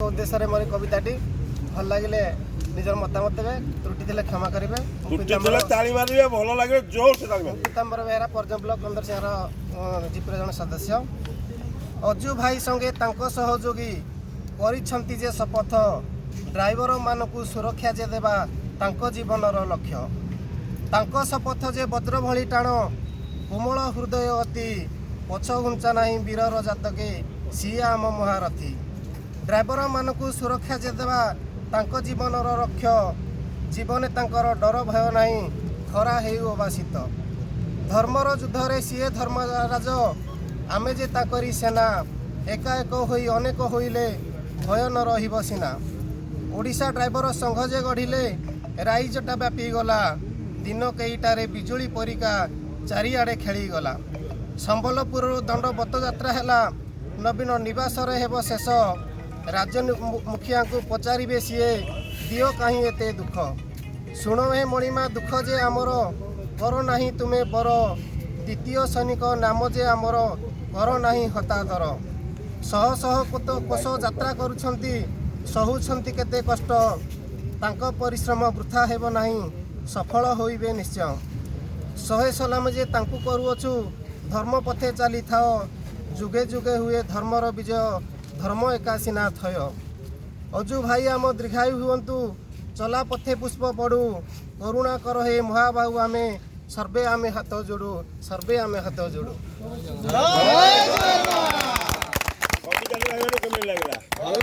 उद्देश्य मोर कविताटी भल लगे निजर मतामत देवे त्रुटि थे क्षमा करेंगे। पीताम्बर बेहरा परजम ब्लॉक 15 सिंह जीपीर जन सदस्य अजु भाई संगे सहयोगी करिछंती जे शपथ ड्राइवर मानकु सुरक्षा जे देबा तांको जीवनर लक्ष्य तांको शपथ जे वज्र भली टाण कोमल हृदय अति पछ घुंचा नहीं वीरर जातके सीए आम महारथी ड्राइवर मानकु सुरक्षा जे देबा तांको जीवनर लक्ष्य जीवने तांकर डर भय नहीं खरा हेउ अबासित धर्मर युद्धरे सीए धर्मराज आमे जे ताकरी सेना एकाएक होई अनेक होइले भय न रहिब सिना ओडिशा ड्राइवर संघ जे गढ़िले राइजटा व्यापी गला दिन केईटारे बिजुली परिका चारिआडे खेली गला संबलपुर दंड बतयात्रा हेला नवीन निवास हेब शेष राज्य मुखिया को पचारे सीए दियो कहीं एते दुख शुण हे मणिमा दुख जे आमर कर नहीं तुम्हें बर द्वितीय सैनिक नाम जे आमर कर नहीं हतादर शह शह कोश यात्रा करुछंती सहुछंती केते कष्ट तांको परिश्रम वृथा हेब नहीं सफल होइबे निश्चय शहे सलाम जे तांकु करूअछु धर्म पथे चली थाओ जुगे जुगे हुए धर्मर विजय धर्म एकासीना थय अजु भाई आम दीर्घायु हुंतु चला पथे पुष्प पड़ू करुणा कर हे महाबाहु आमे सर्वे आमे हाथ जोड़ू सर्वे आमे हाथ जोड़ू।